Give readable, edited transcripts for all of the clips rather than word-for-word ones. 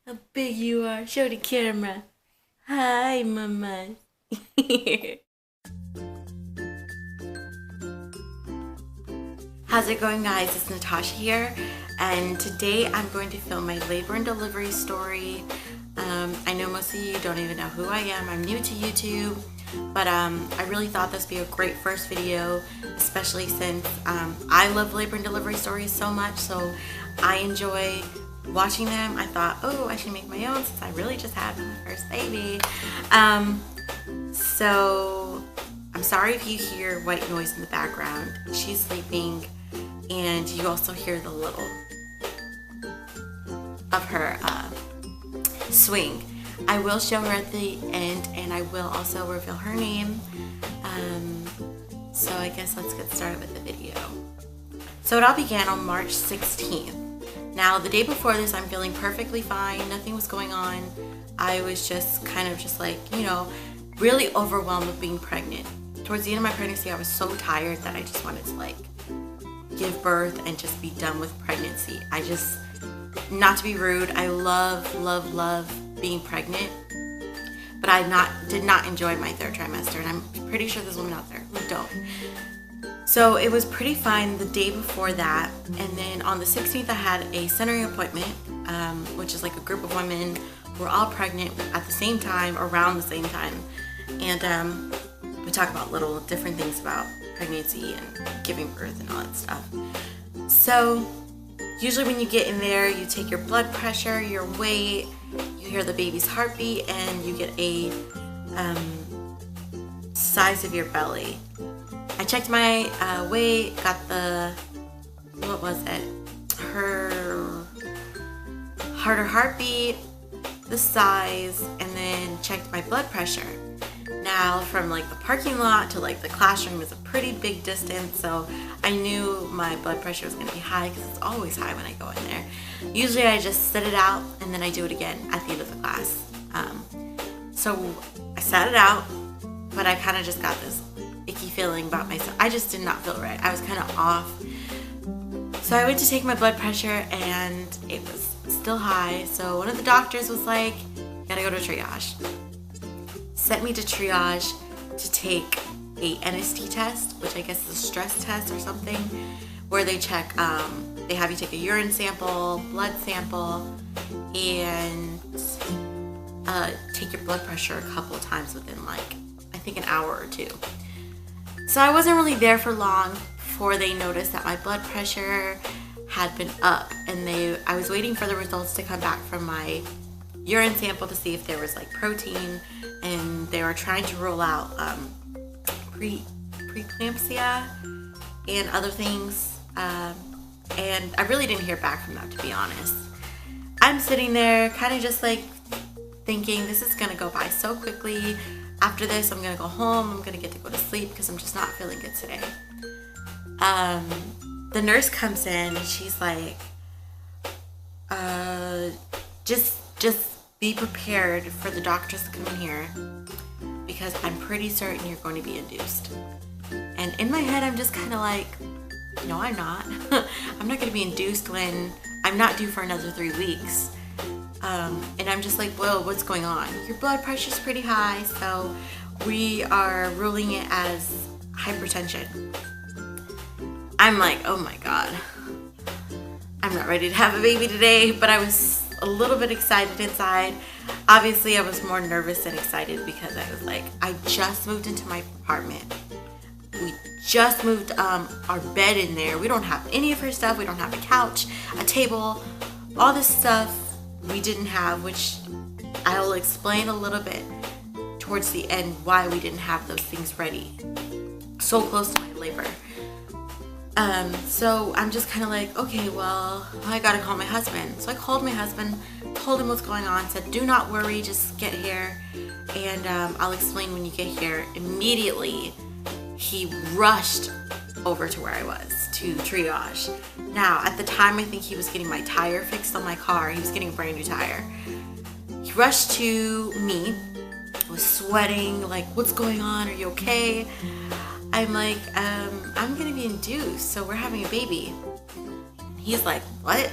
How big you are. Show the camera. Hi, mama. How's it going, guys? It's Natasha here, and today I'm going to film my labor and delivery story. I know most of you don't even know who I am. I'm new to YouTube, but I really thought this would be a great first video, especially since I love labor and delivery stories so much, so I enjoy watching them. I thought, oh, I should make my own since I really just had my first baby. So I'm sorry if you hear white noise in the background. She's sleeping, and you also hear the little of her swing. I will show her at the end, and I will also reveal her name. So I guess let's get started with the video. So it all began on March 16th. Now, the day before this, I'm feeling perfectly fine. Nothing was going on. I was just kind of just like, you know, really overwhelmed with being pregnant. Towards the end of my pregnancy, I was so tired that I just wanted to like give birth and just be done with pregnancy. I just, not to be rude, I love being pregnant, but I did not enjoy my third trimester, and I'm pretty sure there's women out there who don't. So it was pretty fine the day before that, and then on the 16th I had a centering appointment, which is like a group of women who are all pregnant at the same time, around the same time, and we talk about little different things about pregnancy and giving birth and all that stuff. So usually when you get in there, you take your blood pressure, your weight, you hear the baby's heartbeat, and you get a size of your belly. I checked my weight, got the, what was it? Her heartbeat, the size, and then checked my blood pressure. Now, from like the parking lot to like the classroom is a pretty big distance, so I knew my blood pressure was gonna be high because it's always high when I go in there. Usually I just sit it out and then I do it again at the end of the class. So I sat it out, but I kind of just got this icky feeling about myself. I just did not feel right. I was kind of off. So I went to take my blood pressure and it was still high. So one of the doctors was like, you gotta go to triage. Sent me to triage to take a NST test, which I guess is a stress test or something, where they check, they have you take a urine sample, blood sample, and take your blood pressure a couple of times within like, I think an hour or two. So I wasn't really there for long before they noticed that my blood pressure had been up, and I was waiting for the results to come back from my urine sample to see if there was like protein, and they were trying to rule out preeclampsia and other things, and I really didn't hear back from them, to be honest. I'm sitting there kind of just like thinking, this is gonna go by so quickly. After this, I'm gonna go home, I'm gonna get to go to sleep because I'm just not feeling good today. The nurse comes in and she's like, just be prepared for the doctors to come in here because I'm pretty certain you're going to be induced. And in my head, I'm just kind of like, no, I'm not. I'm not going to be induced when I'm not due for another 3 weeks. And I'm just like, well, what's going on? Your blood pressure's pretty high, so we are ruling it as hypertension. I'm like, oh my God. I'm not ready to have a baby today, but I was a little bit excited inside. Obviously, I was more nervous than excited because I was like, I just moved into my apartment. We just moved our bed in there. We don't have any of her stuff. We don't have a couch, a table, all this stuff we didn't have, which I will explain a little bit towards the end why we didn't have those things ready so close to my labor. So I'm just kind of like, okay, well, I gotta call my husband. So I called my husband, told him what's going on, said, do not worry, just get here, and I'll explain when you get here. Immediately, he rushed over to where I was, to triage. Now, at the time, I think he was getting my tire fixed on my car. He was getting a brand new tire. He rushed to me, was sweating, like, what's going on? Are you okay? I'm like, I'm gonna be induced, so we're having a baby. He's like, what?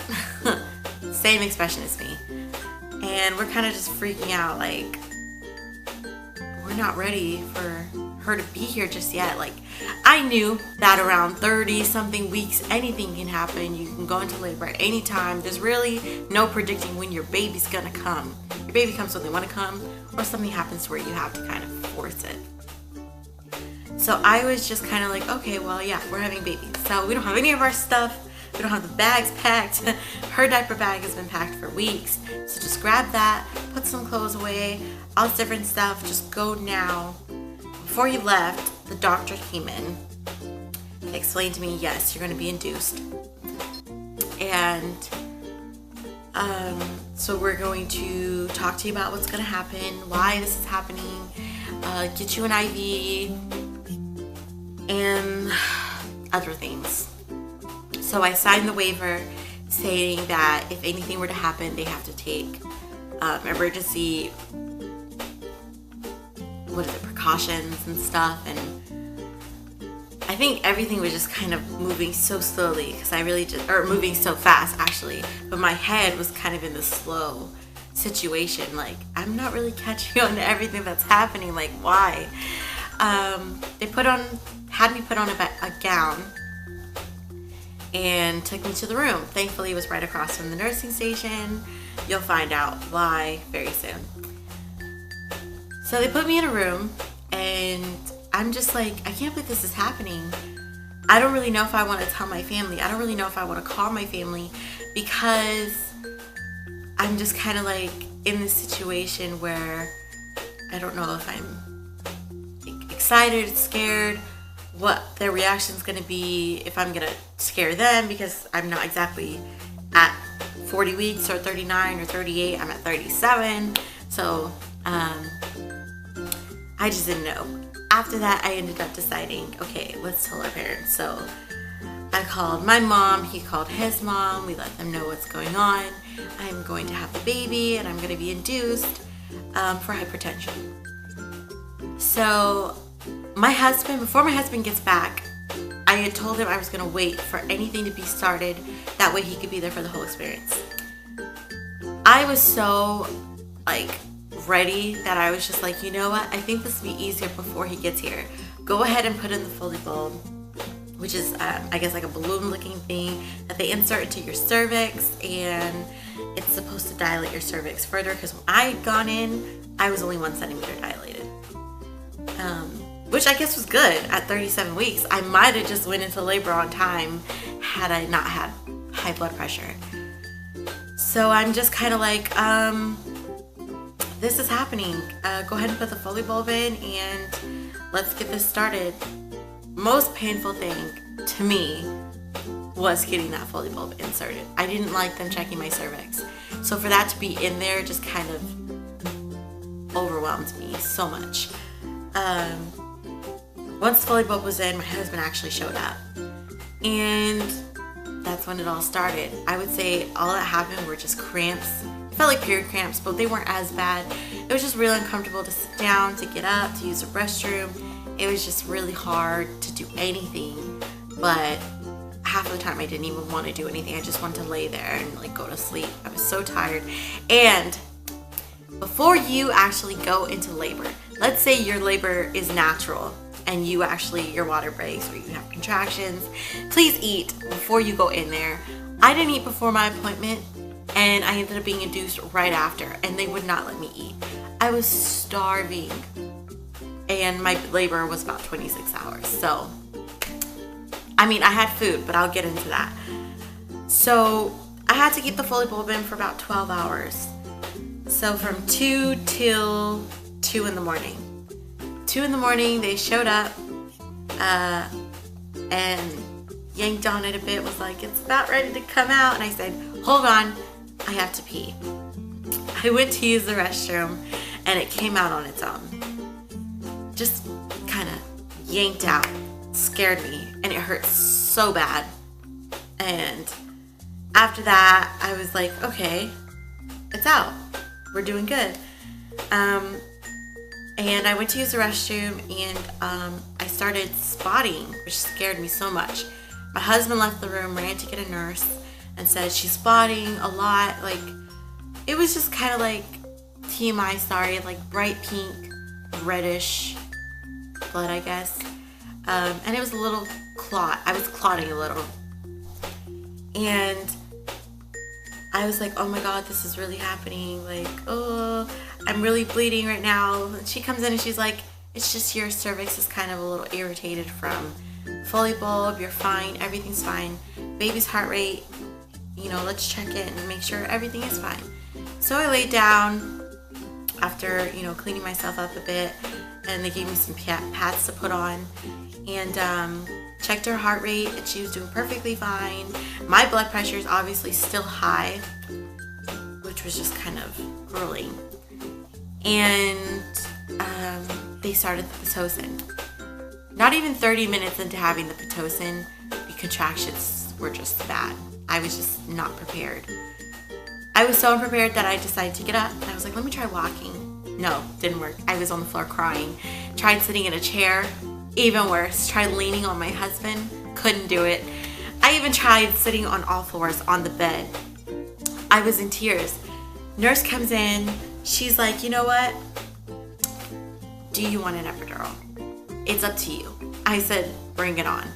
Same expression as me. and we're kind of just freaking out, like, we're not ready for her to be here just yet. Like, I knew that around 30 something weeks, anything can happen. You can go into labor at any time. There's really no predicting when your baby's gonna come. Your baby comes when they want to come, or something happens where you have to kind of force it. So I was just kind of like, okay, well, yeah, we're having a baby, so we don't have any of our stuff. We don't have the bags packed. Her diaper bag has been packed for weeks. So just grab that, put some clothes away, all this different stuff. Just go now. Before you left, the doctor came in. They explained to me, yes, you're going to be induced. And so we're going to talk to you about what's going to happen, why this is happening, get you an IV, and other things. So I signed the waiver saying that if anything were to happen, they have to take emergency, precautions and stuff. And I think everything was just kind of moving so slowly because moving so fast actually. But my head was kind of in this slow situation. Like, I'm not really catching on to everything that's happening. Like, why? They had me put on a gown and took me to the room. Thankfully, it was right across from the nursing station. You'll find out why very soon. So they put me in a room, and I'm just like, I can't believe this is happening. I don't really know if I want to tell my family. I don't really know if I want to call my family, because I'm just kind of like in this situation where I don't know if I'm excited, scared, what their reaction is going to be, if I'm going to scare them, because I'm not exactly at 40 weeks or 39 or 38. I'm at 37. So I just didn't know. After that, I ended up deciding, okay, let's tell our parents. So I called my mom, he called his mom, we let them know what's going on. I'm going to have the baby and I'm going to be induced for hypertension. So before my husband gets back, I had told him I was going to wait for anything to be started. That way he could be there for the whole experience. I was so ready that I was just like, you know what? I think this will be easier before he gets here. Go ahead and put in the Foley bulb, which is, I guess, like a balloon looking thing that they insert into your cervix, and it's supposed to dilate your cervix further, because when I had gone in, I was only 1 centimeter dilated. Which I guess was good at 37 weeks. I might have just went into labor on time had I not had high blood pressure. So I'm just kind of like, this is happening. Go ahead and put the Foley bulb in and let's get this started. Most painful thing to me was getting that Foley bulb inserted. I didn't like them checking my cervix. So for that to be in there just kind of overwhelmed me so much. Once the Foley bulb was in, my husband actually showed up. And that's when it all started. I would say all that happened were just cramps. It felt like period cramps, but they weren't as bad. It was just really uncomfortable to sit down, to get up, to use the restroom. It was just really hard to do anything. But half of the time I didn't even want to do anything. I just wanted to lay there and go to sleep. I was so tired. And before you actually go into labor, let's say your labor is natural and your water breaks or you have contractions, please eat before you go in there. I didn't eat before my appointment, and I ended up being induced right after, and they would not let me eat. I was starving, and my labor was about 26 hours. So, I mean, I had food, but I'll get into that. So, I had to keep the Foley bulb in for about 12 hours. So, from 2 till 2 in the morning. 2 in the morning, they showed up and yanked on it a bit, was like, it's about ready to come out. And I said, hold on, I have to pee. I went to use the restroom and it came out on its own. Just kind of yanked out, scared me, and it hurt so bad. And after that, I was like, okay, it's out. We're doing good. And I went to use the restroom, and I started spotting, which scared me so much. My husband left the room, ran to get a nurse, and said she's spotting a lot. it was just kind of like TMI story, like bright pink, reddish blood, I guess. And it was a little clot. I was clotting a little. And I was like, oh my God, this is really happening. Like, oh, I'm really bleeding right now. And she comes in and she's like, it's just your cervix is kind of a little irritated from Foley bulb. You're fine. Everything's fine. Baby's heart rate, let's check it and make sure everything is fine. So I laid down after, cleaning myself up a bit, and they gave me some pads to put on, and checked her heart rate, and she was doing perfectly fine. My blood pressure is obviously still high, which was just kind of grueling. And they started the Pitocin. Not even 30 minutes into having the Pitocin, the contractions were just bad. I was just not prepared. I was so unprepared that I decided to get up, and I was like, let me try walking. No, didn't work. I was on the floor crying. Tried sitting in a chair, even worse. Tried leaning on my husband, couldn't do it. I even tried sitting on all fours on the bed. I was in tears. Nurse comes in, she's like, you know what? Do you want an epidural? It's up to you. I said, bring it on.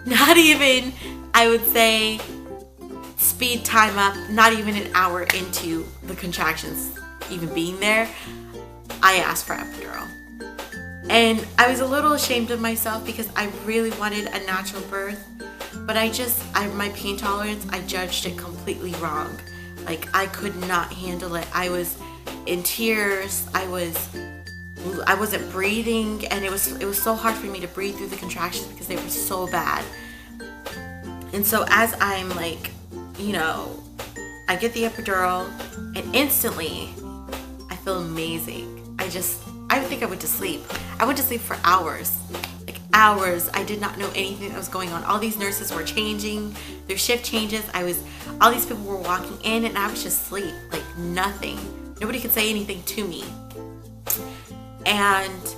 Not even, I would say, speed time up, not even an hour into the contractions even being there, I asked for epidural. And I was a little ashamed of myself because I really wanted a natural birth, but my pain tolerance, I judged it completely wrong. Like, I could not handle it. I was in tears. I wasn't breathing, and it was so hard for me to breathe through the contractions because they were so bad. And so as I'm like, I get the epidural, and instantly I feel amazing. I think I went to sleep. I went to sleep for hours. Like hours. I did not know anything that was going on. All these nurses were changing, their shift changes. All these people were walking in, and I was just asleep. Like nothing. Nobody could say anything to me. And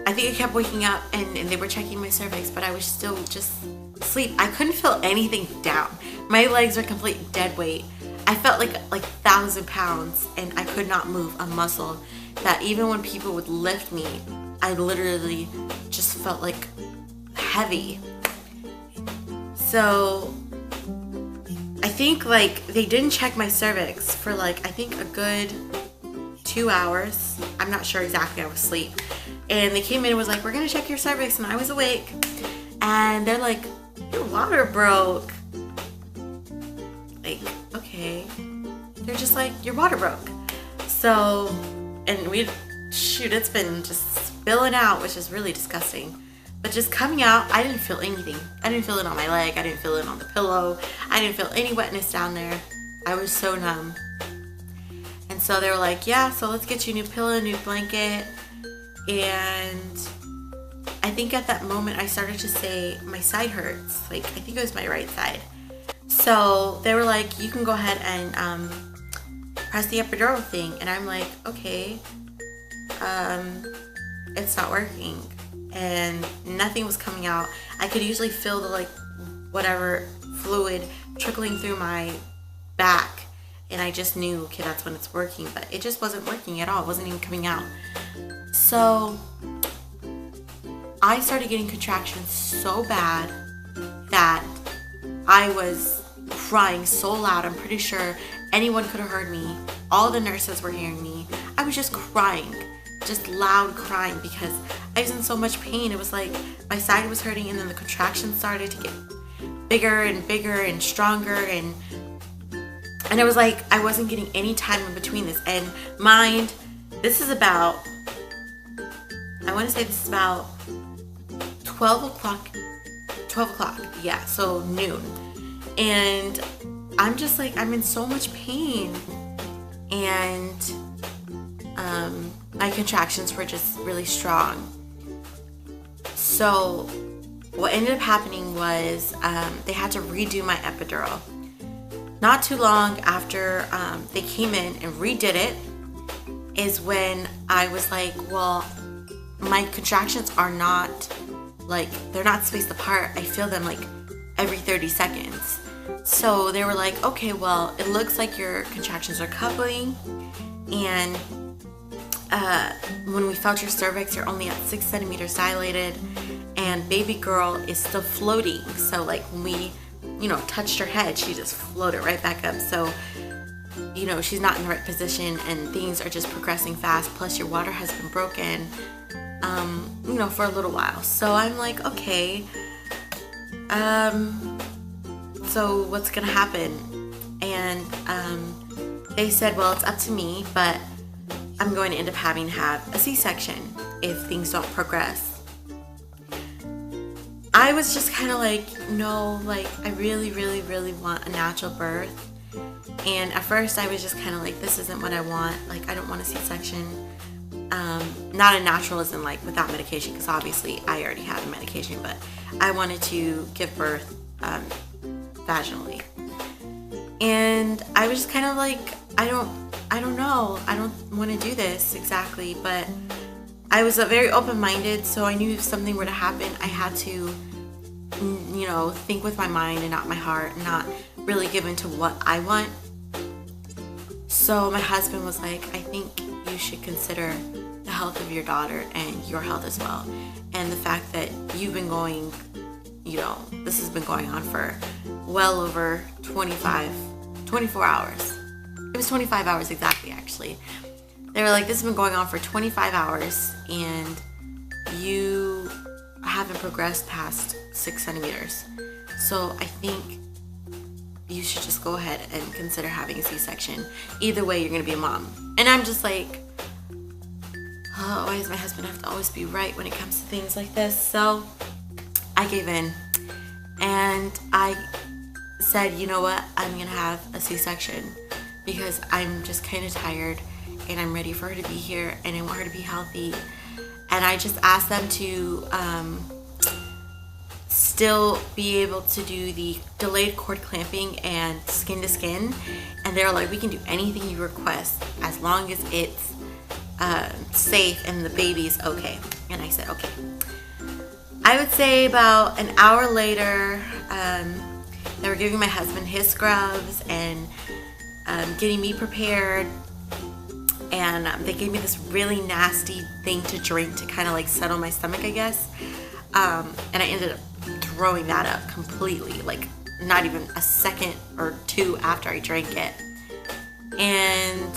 I think I kept waking up, and they were checking my cervix, but I was still just asleep. I couldn't feel anything down. My legs were complete dead weight. I felt like 1,000 pounds, and I could not move a muscle. That even when people would lift me, I literally just felt like heavy. So I think they didn't check my cervix for I think a good 2 hours. I'm not sure exactly. I was asleep. And they came in and was like, we're going to check your cervix. And I was awake. And they're like, your water broke. Like, okay. They're just like, your water broke. So, and it's been just spilling out, which is really disgusting. But just coming out, I didn't feel anything. I didn't feel it on my leg. I didn't feel it on the pillow. I didn't feel any wetness down there. I was so numb. And so they were like, yeah, so let's get you a new pillow, new blanket. And I think at that moment I started to say, my side hurts. I think it was my right side. So they were like, you can go ahead and press the epidural thing. And I'm like, okay, it's not working. And nothing was coming out. I could usually feel the whatever fluid trickling through my back. And I just knew, okay, that's when it's working. But it just wasn't working at all. It wasn't even coming out. So I started getting contractions so bad that I was crying so loud. I'm pretty sure anyone could have heard me. All the nurses were hearing me. I was just crying, just loud crying because I was in so much pain. It was like my side was hurting, and then the contractions started to get bigger and bigger and stronger, and it was like I wasn't getting any time in between this. And mind, this is about, I want to say this is about 12 o'clock, yeah, so noon. And I'm just like, I'm in so much pain, and my contractions were just really strong. So what ended up happening was they had to redo my epidural. Not too long after they came in and redid it is when I was like, well, my contractions are not they're not spaced apart. I feel them every 30 seconds. So they were like, okay, well, it looks like your contractions are coupling, and when we felt your cervix, you're only at 6 centimeters dilated, and baby girl is still floating. So like when we, touched her head, she just floated right back up. So, she's not in the right position, and things are just progressing fast. Plus your water has been broken, for a little while. So I'm like, okay, so what's gonna happen? And they said, well, it's up to me, but I'm going to end up having to have a C-section if things don't progress. I was just kind of like, no, like I really, really, really want a natural birth. And at first I was just kind of like, this isn't what I want. Like, I don't want a C-section. Not a natural as in like without medication, because obviously I already had the medication, but I wanted to give birth vaginally. And I was just kind of like, I don't know. I don't want to do this exactly, but I was very open-minded, so I knew if something were to happen, I had to, think with my mind and not my heart, and not really give into what I want. So my husband was like, I think you should consider the health of your daughter and your health as well. And the fact that you've been going, this has been going on for well over 24 hours. It was 25 hours exactly, actually. They were like, this has been going on for 25 hours and you haven't progressed past 6 centimeters. So I think you should just go ahead and consider having a C-section. Either way, you're going to be a mom. And I'm just like, oh, why does my husband have to always be right when it comes to things like this? So I gave in. And I said, you know what? I'm going to have a C-section because I'm just kind of tired and I'm ready for her to be here and I want her to be healthy. And I just asked them to still be able to do the delayed cord clamping and skin to skin. And they're like, we can do anything you request as long as it's safe and the baby's okay. And I said, okay. I would say about an hour later, they were giving my husband his scrubs and getting me prepared. And they gave me this really nasty thing to drink to kind of like settle my stomach, I guess. And I ended up throwing that up completely, like not even a second or two after I drank it. And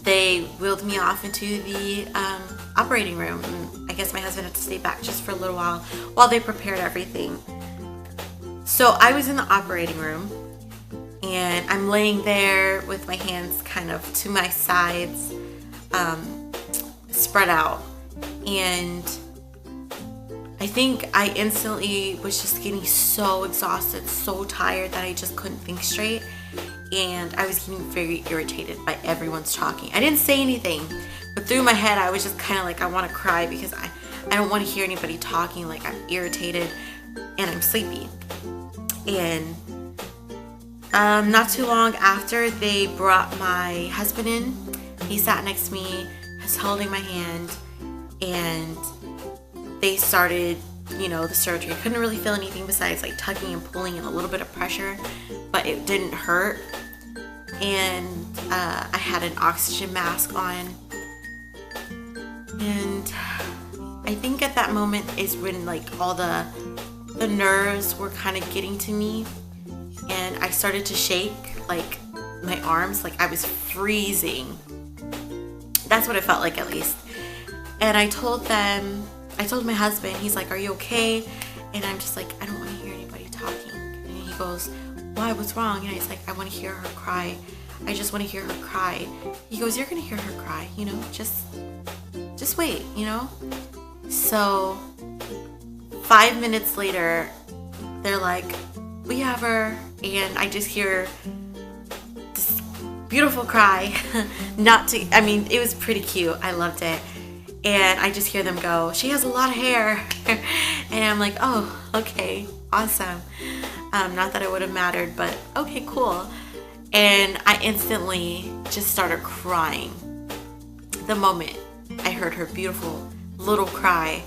they wheeled me off into the operating room. And I guess my husband had to stay back just for a little while they prepared everything. So I was in the operating room and I'm laying there with my hands kind of to my sides, spread out. And I think I instantly was just getting so exhausted, so tired that I just couldn't think straight. And I was getting very irritated by everyone's talking. I didn't say anything, but through my head I was just kind of like, I want to cry because I don't want to hear anybody talking. Like, I'm irritated and I'm sleepy. And not too long after, they brought my husband in. He sat next to me, was holding my hand, and they started, the surgery. I couldn't really feel anything besides like tugging and pulling and a little bit of pressure, but it didn't hurt. And I had an oxygen mask on. And I think at that moment is when like all the nerves were kind of getting to me. And I started to shake, like my arms, like I was freezing. That's what it felt like, at least. And I told my husband, he's like, are you okay? And I'm just like, I don't want to hear anybody talking. And he goes, why, what's wrong? And I was like, I want to hear her cry. I just want to hear her cry. He goes, you're going to hear her cry, just wait, So 5 minutes later, they're like, we have her. And I just hear this beautiful cry. It was pretty cute. I loved it. And I just hear them go, she has a lot of hair. And I'm like, oh, okay, awesome. Not that it would have mattered, but okay, cool. And I instantly just started crying the moment I heard her beautiful little cry,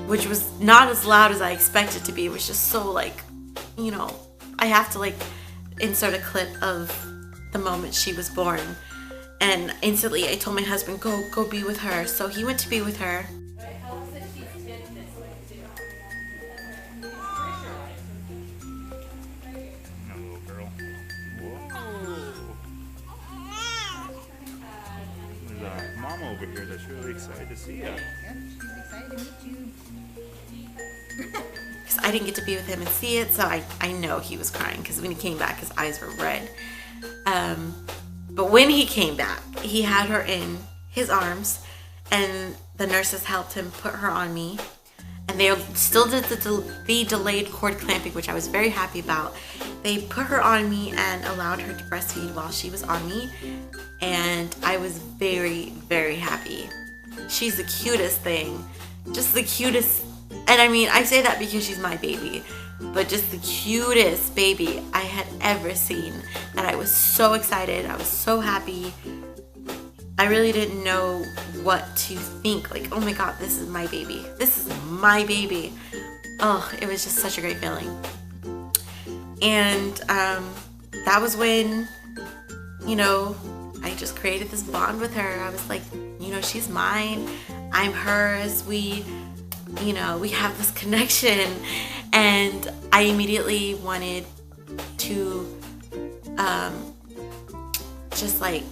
which was not as loud as I expected to be. It was just so like, you know, I have to like insert a clip of the moment she was born. And instantly I told my husband, go be with her. So he went to be with her. Little girl. Whoa. There's a mom over here that's really excited to see you. Yep, she's excited to meet you. Because I didn't get to be with him and see it, so I know he was crying because when he came back, his eyes were red. But when he came back, he had her in his arms, and the nurses helped him put her on me. And they still did the delayed cord clamping, which I was very happy about. They put her on me and allowed her to breastfeed while she was on me. And I was very, very happy. She's the cutest thing. Just the cutest. And I mean, I say that because she's my baby. But just the cutest baby I had ever seen. And I was so excited. I was so happy. I really didn't know what to think. Like, oh my God, this is my baby. This is my baby. Oh, it was just such a great feeling. And that was when, you know, I just created this bond with her. I was like, you know, she's mine. I'm hers. We have this connection. And I immediately wanted to just like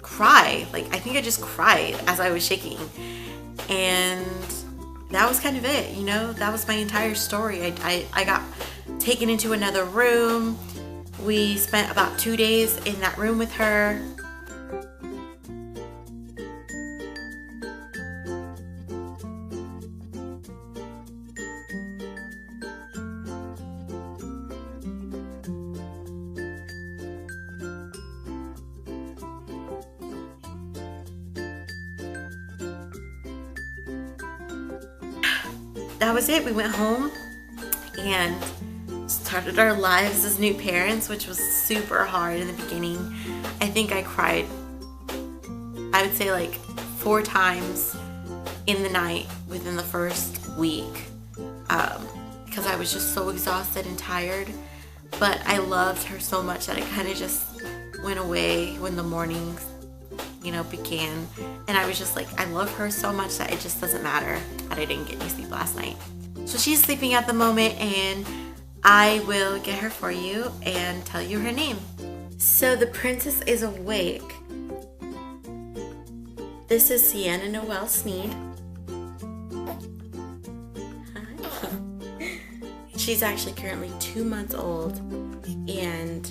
cry. Like, I think I just cried as I was shaking. And that was kind of it, you know? That was my entire story. I got taken into another room. We spent about 2 days in that room with her. That was it. We went home and started our lives as new parents, which was super hard in the beginning. I think I cried, I would say like 4 times in the night within the first week, because I was just so exhausted and tired. But I loved her so much that it kind of just went away when the mornings, you know, began. And I was just like, I love her so much that it just doesn't matter that I didn't get any sleep last night. So she's sleeping at the moment, and I will get her for you and tell you her name. So the princess is awake. This is Sienna Noel Sneed. Hi. She's actually currently 2 months old, and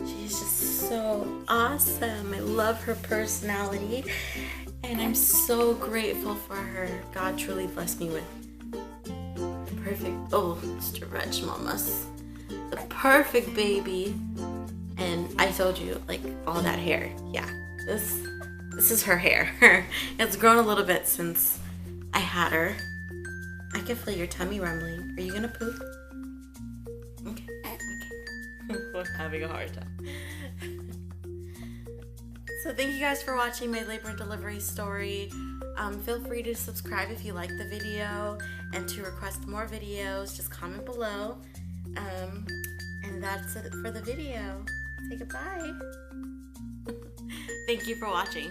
she's just so awesome. I love her personality, and I'm so grateful for her. God truly blessed me with the perfect, oh, stretch mamas, the perfect baby. And I told you, like, all that hair, yeah, this is her hair. It's grown a little bit since I had her. I can feel your tummy rumbling. Are you gonna poop? Okay. I'm having a hard time. So thank you guys for watching my labor and delivery story. Feel free to subscribe if you like the video, and to request more videos, just comment below. And that's it for the video. Say goodbye. Thank you for watching.